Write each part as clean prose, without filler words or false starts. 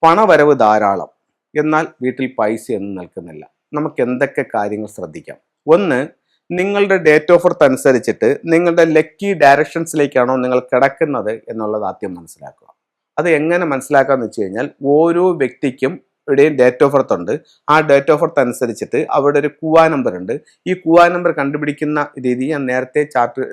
പണവരവ് ധാരാളം, എന്നാൽ വീട്ടിൽ പൈസയൊന്നും നിൽക്കുന്നില്ല. നമുക്ക് എന്തൊക്കെ കാര്യങ്ങൾ ശ്രദ്ധിക്കാം? ഒന്ന്, നിങ്ങളുടെ ഡേറ്റ് ഓഫ് ബർത്ത് അനുസരിച്ചിട്ട് നിങ്ങളുടെ ലക്കി ഡയറക്ഷൻസിലേക്കാണോ നിങ്ങൾ കിടക്കുന്നത് എന്നുള്ളത് ആദ്യം മനസ്സിലാക്കുക. അത് എങ്ങനെ മനസ്സിലാക്കാന്ന് വെച്ച് കഴിഞ്ഞാൽ, ഓരോ വ്യക്തിക്കും ഇവിടെയും ഡേറ്റ് ഓഫ് ബർത്ത് ഉണ്ട്. ആ ഡേറ്റ് ഓഫ് ബർത്ത് അനുസരിച്ചിട്ട് അവിടെ ഒരു കുവാ നമ്പർ ഉണ്ട്. ഈ കുവാ നമ്പർ കണ്ടുപിടിക്കുന്ന രീതി ഞാൻ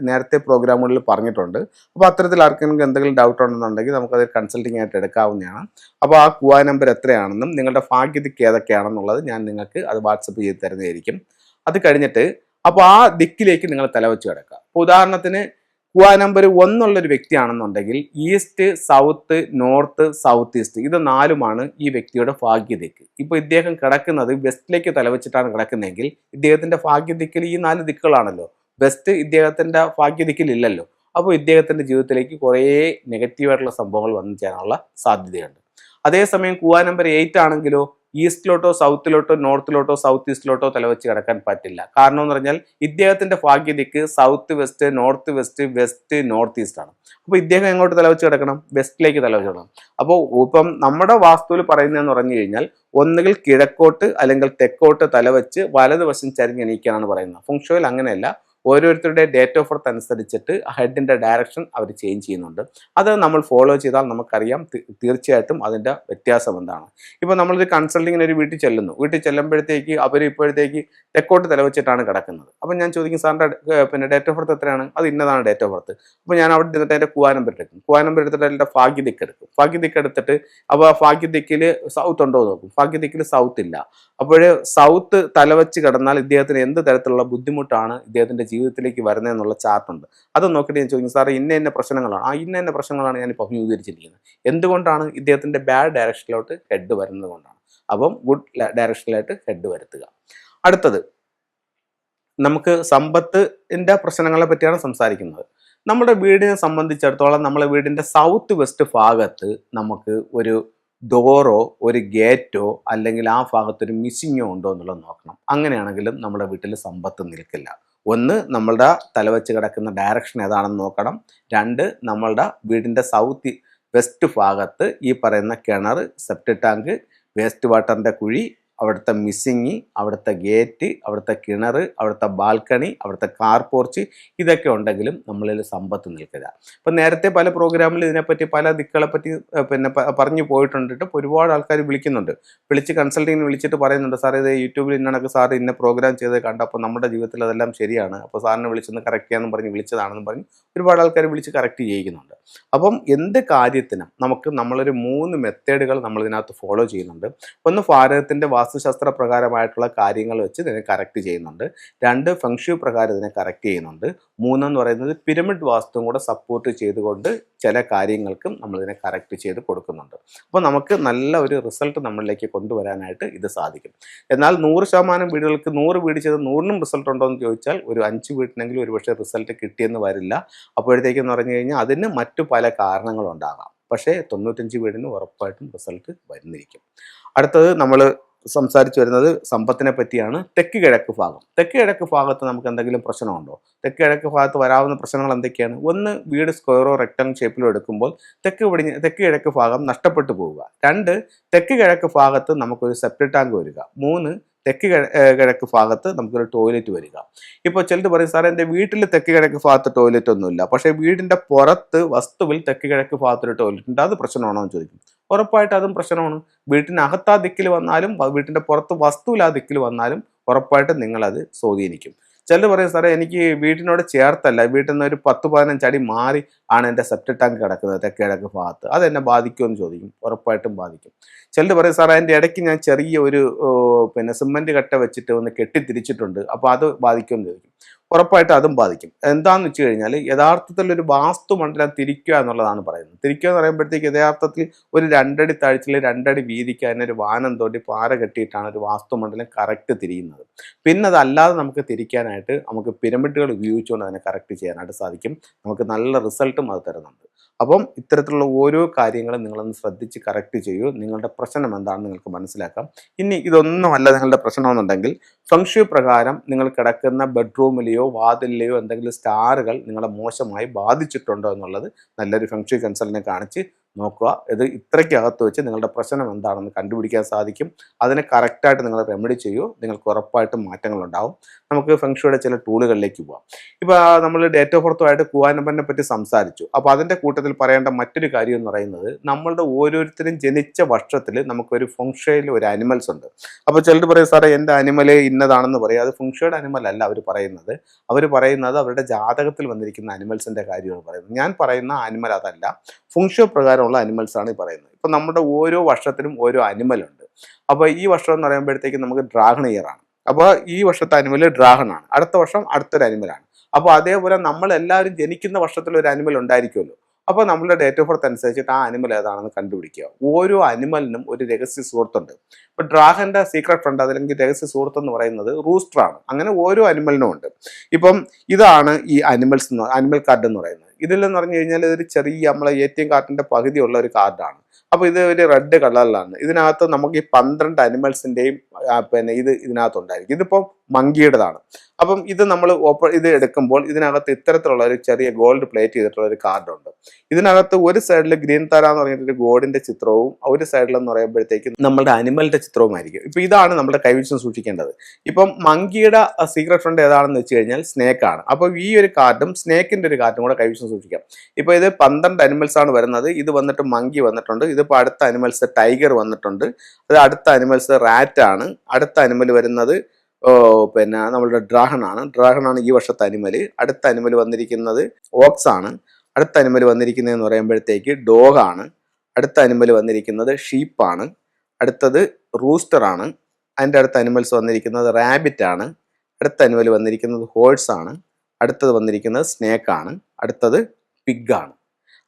നേരത്തെ പ്രോഗ്രാമുകളിൽ പറഞ്ഞിട്ടുണ്ട്. അപ്പോൾ അത്തരത്തിൽ ആർക്കെങ്കിലും എന്തെങ്കിലും ഡൗട്ട് ഉണ്ടെന്നുണ്ടെങ്കിൽ നമുക്കത് കൺസൾട്ടിംഗ് ആയിട്ട് എടുക്കാവുന്നതാണ്. അപ്പോൾ ആ കുവാ നമ്പർ എത്രയാണെന്നും നിങ്ങളുടെ ഭാഗ്യദിക്ക് ഏതൊക്കെയാണെന്നുള്ളത് ഞാൻ നിങ്ങൾക്ക് അത് വാട്സപ്പ് ചെയ്ത് തരുന്നതായിരിക്കും. അത് കഴിഞ്ഞിട്ട് അപ്പോൾ ആ ദിക്കിലേക്ക് നിങ്ങൾ തലവെച്ച് കിടക്കുക. അപ്പോൾ ഉദാഹരണത്തിന് കുവാ നമ്പർ 1 ഉള്ളൊരു വ്യക്തിയാണെന്നുണ്ടെങ്കിൽ east, south, north, south east ഇത് 4ഉമാണ് ഈ വ്യക്തിയുടെ ഭാഗ്യദിക്ക്. ഇപ്പോൾ ഇദ്ദേഹം കിടക്കുന്നത് വെസ്റ്റിലേക്ക് തലവെച്ചിട്ടാണ് കിടക്കുന്നതെങ്കിൽ ഇദ്ദേഹത്തിന്റെ ഭാഗ്യദിക്കിൽ ഈ 4 ദിക്കുകളാണല്ലോ. വെസ്റ്റ് ഇദ്ദേഹത്തിന്റെ ഭാഗ്യദിക്കിൽ ഇല്ലല്ലോ. അപ്പോൾ ഇദ്ദേഹത്തിന്റെ ജീവിതത്തിലേക്ക് കുറേ നെഗറ്റീവായിട്ടുള്ള സംഭവങ്ങൾ വന്നു ചേരാനുള്ള സാധ്യതയുണ്ട്. അതേസമയം കുവാ നമ്പർ 8 ആണെങ്കിലോ ഈസ്റ്റിലോട്ടോ സൗത്തിലോട്ടോ നോർത്തിലോട്ടോ സൗത്ത് ഈസ്റ്റിലോട്ടോ തലവെച്ച് കിടക്കാൻ പറ്റില്ല. കാരണം എന്ന് പറഞ്ഞാൽ ഇദ്ദേഹത്തിന്റെ ഭാഗ്യദിക്ക് south west, north west, west north east ആണ്. അപ്പോൾ ഇദ്ദേഹം എങ്ങോട്ട് തലവെച്ച് കിടക്കണം? വെസ്റ്റിലേക്ക് തലവെച്ച് കിടക്കണം. അപ്പോൾ ഇപ്പം നമ്മുടെ വാസ്തുവിൽ പറയുന്നതെന്ന് പറഞ്ഞു കഴിഞ്ഞാൽ ഒന്നുകിൽ കിഴക്കോട്ട് അല്ലെങ്കിൽ തെക്കോട്ട് തലവെച്ച് വലതുവശം ചരിഞ്ഞെണീക്കാനാണ് പറയുന്നത്. ഫെങ്ഷുയിൽ അങ്ങനെയല്ല. ഓരോരുത്തരുടെ ഡേറ്റ് ഓഫ് ബർത്ത് അനുസരിച്ചിട്ട് ഹെഡിന്റെ ഡയറക്ഷൻ അവർ ചേഞ്ച് ചെയ്യുന്നുണ്ട്. അത് നമ്മൾ ഫോളോ ചെയ്താൽ നമുക്കറിയാം തീർച്ചയായിട്ടും അതിൻ്റെ വ്യത്യാസം എന്താണ്. ഇപ്പോൾ നമ്മളൊരു കൺസൾട്ടിങ്ങിന് ഒരു വീട്ടിൽ ചെല്ലുമ്പോഴത്തേക്ക് അവർ ഇപ്പോഴത്തേക്ക് തെക്കോട്ട് തലവെച്ചിട്ടാണ് കിടക്കുന്നത്. അപ്പം ഞാൻ ചോദിക്കും, സാറിൻ്റെ ഡേറ്റ് ഓഫ് ബർത്ത് എത്രയാണ്? അത് ഇന്നതാണ് ഡേറ്റ് ഓഫ് ബർത്ത്. അപ്പോൾ ഞാൻ അവിടെ ഇരുന്നിട്ട് അതിൻ്റെ കുവാ നമ്പർ എടുക്കും. കുവാ നമ്പർ എടുത്തിട്ട് അതിൻ്റെ ഭാഗ്യദിക്ക് എടുക്കും. ഭാഗ്യദിക്ക് എടുത്തിട്ട് അപ്പോൾ ഭാഗ്യദിക്കിൽ സൗത്ത് ഉണ്ടോ എന്ന് നോക്കും. ഭാഗ്യദിക്കിൽ സൗത്ത് ഇല്ല. അപ്പോൾ സൗത്ത് തലവെച്ച് കിടന്നാൽ ഇദ്ദേഹത്തിന് എന്ത് തരത്തിലുള്ള ബുദ്ധിമുട്ടാണ് ഇദ്ദേഹത്തിന്റെ ജീവിതത്തിലേക്ക് വരുന്നതെന്നുള്ള ചാർട്ടുണ്ട്. അത് നോക്കിയിട്ട് ഞാൻ ചോദിക്കും, സാറേ ഇന്ന പ്രശ്നങ്ങളാണ്. ഇന്ന പ്രശ്നങ്ങളാണ് ഞാനിപ്പോൾ അഭിമുഖീകരിച്ചിരിക്കുന്നത്. എന്തുകൊണ്ടാണ്? ഇദ്ദേഹത്തിന്റെ ബാഡ് ഡയറക്ഷനിലോട്ട് ഹെഡ് വരുന്നത് കൊണ്ടാണ്. അപ്പം ഗുഡ് ഡയറക്ഷനിലായിട്ട് ഹെഡ് വരുത്തുക. അടുത്തത്, നമുക്ക് സമ്പത്തിന്റെ പ്രശ്നങ്ങളെ പറ്റിയാണ് സംസാരിക്കുന്നത്. നമ്മുടെ വീടിനെ സംബന്ധിച്ചിടത്തോളം നമ്മളെ വീടിന്റെ സൗത്ത് വെസ്റ്റ് ഭാഗത്ത് നമുക്ക് ഒരു ഡോറോ ഒരു ഗേറ്റോ അല്ലെങ്കിൽ ആ ഭാഗത്തൊരു മിസ്സിങ്ങോ ഉണ്ടോ എന്നുള്ളത് നോക്കണം. അങ്ങനെയാണെങ്കിലും നമ്മുടെ വീട്ടിൽ സമ്പത്ത് നിൽക്കില്ല. ഒന്ന്, നമ്മളുടെ തലവെച്ച് കിടക്കുന്ന ഡയറക്ഷൻ ഏതാണെന്ന് നോക്കണം. 2, നമ്മളുടെ വീടിൻ്റെ സൗത്ത് വെസ്റ്റ് ഭാഗത്ത് ഈ പറയുന്ന കിണർ, സെപ്റ്റിക് ടാങ്ക്, വേസ്റ്റ് വാട്ടറിൻ്റെ കുഴി, അവിടുത്തെ മിസ്സിങ്, അവിടുത്തെ ഗേറ്റ്, അവിടുത്തെ കിണർ, അവിടുത്തെ ബാൽക്കണി, അവിടുത്തെ കാർ പോർച്ച് ഇതൊക്കെ ഉണ്ടെങ്കിലും നമ്മളിൽ സമ്പത്ത് നിൽക്കുക. ഇപ്പം നേരത്തെ പല പ്രോഗ്രാമിൽ ഇതിനെപ്പറ്റി പല ദിക്കുകളെപ്പറ്റി പറഞ്ഞു പോയിട്ടുണ്ട്. ഒരുപാട് ആൾക്കാർ വിളിച്ച് കൺസൾട്ടിങ്ങിന് വിളിച്ചിട്ട് പറയുന്നുണ്ട്, സാർ ഇത് യൂട്യൂബിൽ ഇന്നണക്ക് സാർ ഇന്ന പ്രോഗ്രാം ചെയ്ത് കണ്ടപ്പോൾ നമ്മുടെ ജീവിതത്തിൽ അതെല്ലാം ശരിയാണ്, അപ്പോൾ സാറിനെ വിളിച്ചൊന്ന് കറക്റ്റ് ചെയ്യാമെന്ന് പറഞ്ഞ് വിളിച്ചതാണെന്ന് പറഞ്ഞ് ഒരുപാട് ആൾക്കാർ വിളിച്ച് കറക്റ്റ് ചെയ്യിക്കുന്നുണ്ട്. അപ്പം എന്ത് കാര്യത്തിനും നമ്മളൊരു 3 മെത്തേഡുകൾ നമ്മൾ ഇതിനകത്ത് ഫോളോ ചെയ്യുന്നുണ്ട്. ഒന്ന്, ഭാരതത്തിൻ്റെ വാസ്തുശാസ്ത്ര പ്രകാരമായിട്ടുള്ള കാര്യങ്ങൾ വെച്ച് ഇതിനെ കറക്റ്റ് ചെയ്യുന്നുണ്ട്. 2, ഫെങ്ഷു പ്രകാരം ഇതിനെ കറക്റ്റ് ചെയ്യുന്നുണ്ട്. 3 എന്ന് പറയുന്നത് പിരമിഡ് വാസ്തുവും കൂടെ സപ്പോർട്ട് ചെയ്തുകൊണ്ട് ചില കാര്യങ്ങൾക്കും നമ്മളിതിനെ കറക്റ്റ് ചെയ്ത് കൊടുക്കുന്നുണ്ട്. അപ്പോൾ നമുക്ക് നല്ല ഒരു റിസൾട്ട് നമ്മളിലേക്ക് കൊണ്ടുവരാനായിട്ട് ഇത് സാധിക്കും. എന്നാൽ 100% വീടുകൾക്ക് 100 വീട് ചെയ്ത് 100നും റിസൾട്ട് ഉണ്ടോ എന്ന് ചോദിച്ചാൽ ഒരു 5 വീട്ടിനെങ്കിലും ഒരുപക്ഷെ റിസൾട്ട് കിട്ടിയെന്ന് വരില്ല. അപ്പോഴത്തേക്കെന്ന് പറഞ്ഞു കഴിഞ്ഞാൽ അതിന് മറ്റു പല കാരണങ്ങളുണ്ടാകാം. പക്ഷേ 95 വീടിന് ഉറപ്പായിട്ടും റിസൾട്ട് വരുന്നിരിക്കും. അടുത്തത് നമ്മൾ സംസാരിച്ചു വരുന്നത് സമ്പത്തിനെ പറ്റിയാണ്. തെക്ക് കിഴക്ക് ഭാഗത്ത് നമുക്ക് എന്തെങ്കിലും പ്രശ്നമുണ്ടോ? തെക്ക് കിഴക്ക് ഭാഗത്ത് വരാവുന്ന പ്രശ്നങ്ങൾ എന്തൊക്കെയാണ്? ഒന്ന്, വീട് സ്ക്വയറോ റെക്ടാങ്കിൾ ഷേപ്പിലോ എടുക്കുമ്പോൾ തെക്ക് കിഴക്ക് ഭാഗം നഷ്ടപ്പെട്ടു പോവുക. 2, തെക്ക് കിഴക്ക് ഭാഗത്ത് നമുക്കൊരു സെപ്റ്റിക് ടാങ്ക് വരിക. 3, തെക്ക് കിഴക്ക് ഭാഗത്ത് നമുക്കൊരു ടോയ്ലറ്റ് വരിക. ഇപ്പോൾ ചിലത് പറയും, സാറേ എൻ്റെ വീട്ടിൽ തെക്ക് കിഴക്ക് ഭാഗത്ത് ടോയ്ലറ്റ് ഒന്നുമില്ല, പക്ഷേ വീടിൻ്റെ പുറത്ത് വസ്തുവിൽ തെക്ക് കിഴക്ക് ഭാഗത്തൊരു ടോയ്ലറ്റ് ഉണ്ട്, അത് പ്രശ്നമാണോ എന്ന് ചോദിക്കും. ഉറപ്പായിട്ട് അതും പ്രശ്നമാണ്. വീട്ടിനകത്ത് ആ ദിക്കിൽ വന്നാലും വീട്ടിൻ്റെ പുറത്ത് വസ്തുവിൽ ആ ദിക്കിൽ വന്നാലും ഉറപ്പായിട്ടും നിങ്ങളത് സ്വാധീനിക്കും. ചിലർ പറയും, സാറേ എനിക്ക് വീട്ടിനോട് ചേർത്തല്ല, വീട്ടിൽ നിന്ന് ഒരു 10-15 അടി മാറി ആണ് എൻ്റെ സെപ്റ്റിക് ടാങ്ക് കിടക്കുന്നത് തെക്ക് കിഴക്ക് ഭാഗത്ത്, അതെന്നെ ബാധിക്കുമെന്ന് ചോദിക്കും. ഉറപ്പായിട്ടും ബാധിക്കും. ചിലർ പറയും, സാറേ അതിൻ്റെ ഇടയ്ക്ക് ഞാൻ ചെറിയ ഒരു സിമൻറ്റ് കട്ട വെച്ചിട്ട് ഒന്ന് കെട്ടിത്തിരിച്ചിട്ടുണ്ട്, അപ്പോൾ അത് ബാധിക്കുമെന്ന് ചോദിക്കും. ഉറപ്പായിട്ടും അതും ബാധിക്കും. എന്താണെന്ന് വെച്ച് കഴിഞ്ഞാൽ യഥാർത്ഥത്തിൽ ഒരു വാസ്തുമണ്ഡലം തിരിക്കുക എന്നുള്ളതാണ് പറയുന്നത്. തിരിക്കുക എന്ന് പറയുമ്പോഴത്തേക്ക് യഥാർത്ഥത്തിൽ ഒരു 2 അടി താഴ്ചയിൽ 2 അടി വീതിക്ക് അതിനൊരു വാനം തോണ്ടി പാറ കെട്ടിയിട്ടാണ് ഒരു വാസ്തുമണ്ഡലം കറക്റ്റ് തിരിയുന്നത്. പിന്നെ അതല്ലാതെ നമുക്ക് തിരിക്കാനായിട്ട് നമുക്ക് പിരമിഡുകൾ ഉപയോഗിച്ചുകൊണ്ട് അതിനെ കറക്റ്റ് ചെയ്യാനായിട്ട് സാധിക്കും. നമുക്ക് നല്ല റിസൾട്ടും അത് തരുന്നുണ്ട്. അപ്പം ഇത്തരത്തിലുള്ള ഓരോ കാര്യങ്ങളും നിങ്ങളൊന്ന് ശ്രദ്ധിച്ച് കറക്റ്റ് ചെയ്യൂ. നിങ്ങളുടെ പ്രശ്നം എന്താണെന്ന് നിങ്ങൾക്ക് മനസ്സിലാക്കാം. ഇനി ഇതൊന്നുമല്ല നിങ്ങളുടെ പ്രശ്നമെന്നുണ്ടെങ്കിൽ ഫെങ്ഷു പ്രകാരം നിങ്ങൾ കിടക്കുന്ന ബെഡ്റൂമിലെയോ വാതിലിലെയോ എന്തെങ്കിലും സ്റ്റാറുകൾ നിങ്ങളെ മോശമായി ബാധിച്ചിട്ടുണ്ടോ എന്നുള്ളത് നല്ലൊരു ഫെങ്ഷു കൺസൾട്ടിനെ കാണിച്ച് നോക്കുക. ഇത് ഇത്രയ്ക്കകത്ത് വെച്ച് നിങ്ങളുടെ പ്രശ്നം എന്താണെന്ന് കണ്ടുപിടിക്കാൻ സാധിക്കും. അതിനെ കറക്റ്റായിട്ട് നിങ്ങൾ റെമഡി ചെയ്യൂ, നിങ്ങൾക്ക് ഉറപ്പായിട്ടും മാറ്റങ്ങളുണ്ടാവും. നമുക്ക് ഫെങ്ഷുയുടെ ചില ടൂളുകളിലേക്ക് പോകാം. ഇപ്പോൾ നമ്മൾ ഡേറ്റ് ഓഫ് ബർത്തുമായിട്ട് കൂവാ നമ്പറിനെ പറ്റി സംസാരിച്ചു. അപ്പോൾ അതിൻ്റെ കൂട്ടത്തിൽ പറയേണ്ട മറ്റൊരു കാര്യം എന്ന് പറയുന്നത്, നമ്മളുടെ ഓരോരുത്തരും ജനിച്ച വർഷത്തിൽ നമുക്കൊരു ഫെങ്ഷുയിൽ ഒരു അനിമൽസ് ഉണ്ട്. അപ്പോൾ ചിലർ പറയും, സാറേ എൻ്റെ അനിമൽ ഇന്നതാണെന്ന് പറയും. അത് ഫെങ്ഷുയുടെ അനിമൽ അല്ല അവർ പറയുന്നത്. അവർ പറയുന്നത് അവരുടെ ജാതകത്തിൽ വന്നിരിക്കുന്ന അനിമൽസിൻ്റെ കാര്യമാണ് പറയുന്നത്. ഞാൻ പറയുന്ന അനിമൽ അതല്ല, ഫെങ്ഷു പ്രകാരമുള്ള അനിമൽസ് ആണ് ഈ പറയുന്നത്. ഇപ്പം നമ്മുടെ ഓരോ വർഷത്തിനും ഓരോ അനിമൽ ഉണ്ട്. അപ്പോൾ ഈ വർഷം എന്ന് പറയുമ്പോഴത്തേക്കും നമുക്ക് ഡ്രാഗൺ ഇയർ ആണ്. അപ്പോൾ ഈ വർഷത്തെ അനിമൽ ഡ്രാഗൺ ആണ്, അടുത്ത വർഷം അടുത്തൊരു അനിമലാണ്. അപ്പോൾ അതേപോലെ നമ്മളെല്ലാവരും ജനിക്കുന്ന വർഷത്തിൽ ഒരു അനിമൽ ഉണ്ടായിരിക്കുമല്ലോ. അപ്പോൾ നമ്മളുടെ ഡേറ്റ് ഓഫ് ബർത്ത് അനുസരിച്ചിട്ട് ആ അനിമൽ ഏതാണെന്ന് കണ്ടുപിടിക്കുക. ഓരോ അനിമലിനും ഒരു രഹസ്യ സുഹൃത്തുണ്ട്. ഇപ്പോൾ ഡ്രാഗന്റെ സീക്രട്ട് ഫ്രണ്ട് അല്ലെങ്കിൽ രഹസ്യ സുഹൃത്ത് എന്ന് പറയുന്നത് റൂസ്റ്ററാണ്. അങ്ങനെ ഓരോ അനിമലിനും ഉണ്ട്. ഇപ്പം ഇതാണ് ഈ അനിമൽ കാർഡ് എന്ന് പറയുന്നത്. ഇതിലെന്ന് പറഞ്ഞു കഴിഞ്ഞാൽ ഇതൊരു ചെറിയ നമ്മളെ ATM കാർഡിന്റെ പകുതിയുള്ള ഒരു കാർഡാണ്. അപ്പോൾ ഇത് ഒരു റെഡ് കളറിലാണ്. ഇതിനകത്ത് നമുക്ക് ഈ 12 അനിമൽസിൻ്റെയും ഇതിനകത്തുണ്ടായിരിക്കും. ഇതിപ്പോൾ മങ്കിയുടേതാണ്. അപ്പം ഇത് നമ്മൾ ഇത് എടുക്കുമ്പോൾ ഇതിനകത്ത് ഇത്തരത്തിലുള്ള ഒരു ചെറിയ ഗോൾഡ് പ്ലേറ്റ് ചെയ്തിട്ടുള്ള ഒരു കാർഡുണ്ട്. ഇതിനകത്ത് ഒരു സൈഡിൽ ഗ്രീൻ താര എന്ന് പറഞ്ഞിട്ട് ഗോഡിന്റെ ചിത്രവും ഒരു സൈഡിലെന്ന് പറയുമ്പോഴത്തേക്കും നമ്മളുടെ അനിമലിന്റെ ചിത്രവുമായിരിക്കും. ഇപ്പം ഇതാണ് നമ്മുടെ കൈവശം സൂക്ഷിക്കേണ്ടത്. ഇപ്പം മങ്കിയുടെ സീക്രട്ട് ഫ്രണ്ട് ഏതാണെന്ന് വെച്ച് കഴിഞ്ഞാൽ സ്നേക്ക് ആണ്. അപ്പോൾ ഈ ഒരു കാർഡും സ്നേക്കിന്റെ ഒരു കാർഡും കൂടെ കൈവശം സൂക്ഷിക്കാം. ഇപ്പോൾ ഇത് 12 അനിമൽസ് ആണ് വരുന്നത്. ഇത് വന്നിട്ട് മങ്കി വന്നിട്ടുണ്ട്. ഇതിപ്പോൾ അടുത്ത അനിമൽസ് ടൈഗർ വന്നിട്ടുണ്ട്. അത് അടുത്ത അനിമൽസ് റാറ്റ് ആണ്. അടുത്ത അനിമൽ വരുന്നത് നമ്മളുടെ ഡ്രാഗൺ ആണ് ഈ വർഷത്തെ അനിമൽ. അടുത്ത അനിമൽ വന്നിരിക്കുന്നത് ഓക്സ് ആണ്. അടുത്ത അനിമൽ വന്നിരിക്കുന്നതെന്ന് പറയുമ്പോഴത്തേക്ക് ഡോഗാണ്. അടുത്ത അനിമൽ വന്നിരിക്കുന്നത് ഷീപ്പാണ്. അടുത്തത് റൂസ്റ്റർ ആണ്. അതിൻ്റെ അടുത്ത അനിമൽസ് വന്നിരിക്കുന്നത് റാബിറ്റ് ആണ്. അടുത്ത അനിമൽ വന്നിരിക്കുന്നത് ഹോഴ്സ് ആണ്. അടുത്തത് വന്നിരിക്കുന്നത് സ്നേക്ക് ആണ്. അടുത്തത് പിഗ് ആണ്.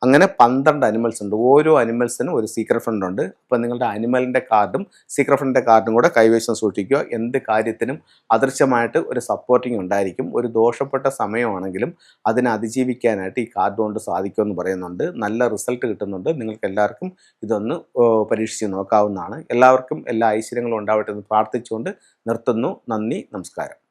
അങ്ങനെ 12 അനിമൽസ് ഉണ്ട്. ഓരോ അനിമൽസിനും ഒരു സീക്രട്ട് ഫ്രണ്ട് ഉണ്ട്. അപ്പോൾ നിങ്ങളുടെ അനിമലിൻ്റെ കാർഡും സീക്രട്ട് ഫ്രണ്ടിൻ്റെ കാർഡും കൂടെ കൈവശം സൂക്ഷിക്കുക. എന്ത് കാര്യത്തിനും അദൃശ്യമായിട്ട് ഒരു സപ്പോർട്ടിങ് ഉണ്ടായിരിക്കും. ഒരു ദോഷപ്പെട്ട സമയമാണെങ്കിലും അതിനെ അതിജീവിക്കാനായിട്ട് ഈ കാർഡ് കൊണ്ട് സാധിക്കുമെന്ന് പറയുന്നുണ്ട്. നല്ല റിസൾട്ട് കിട്ടുന്നുണ്ട്. നിങ്ങൾക്ക് എല്ലാവർക്കും ഇതൊന്ന് പരീക്ഷിച്ച് നോക്കാവുന്നതാണ്. എല്ലാവർക്കും എല്ലാ ഐശ്വര്യങ്ങളും ഉണ്ടാവട്ടെ എന്ന് പ്രാർത്ഥിച്ചുകൊണ്ട് നിർത്തുന്നു. നന്ദി, നമസ്കാരം.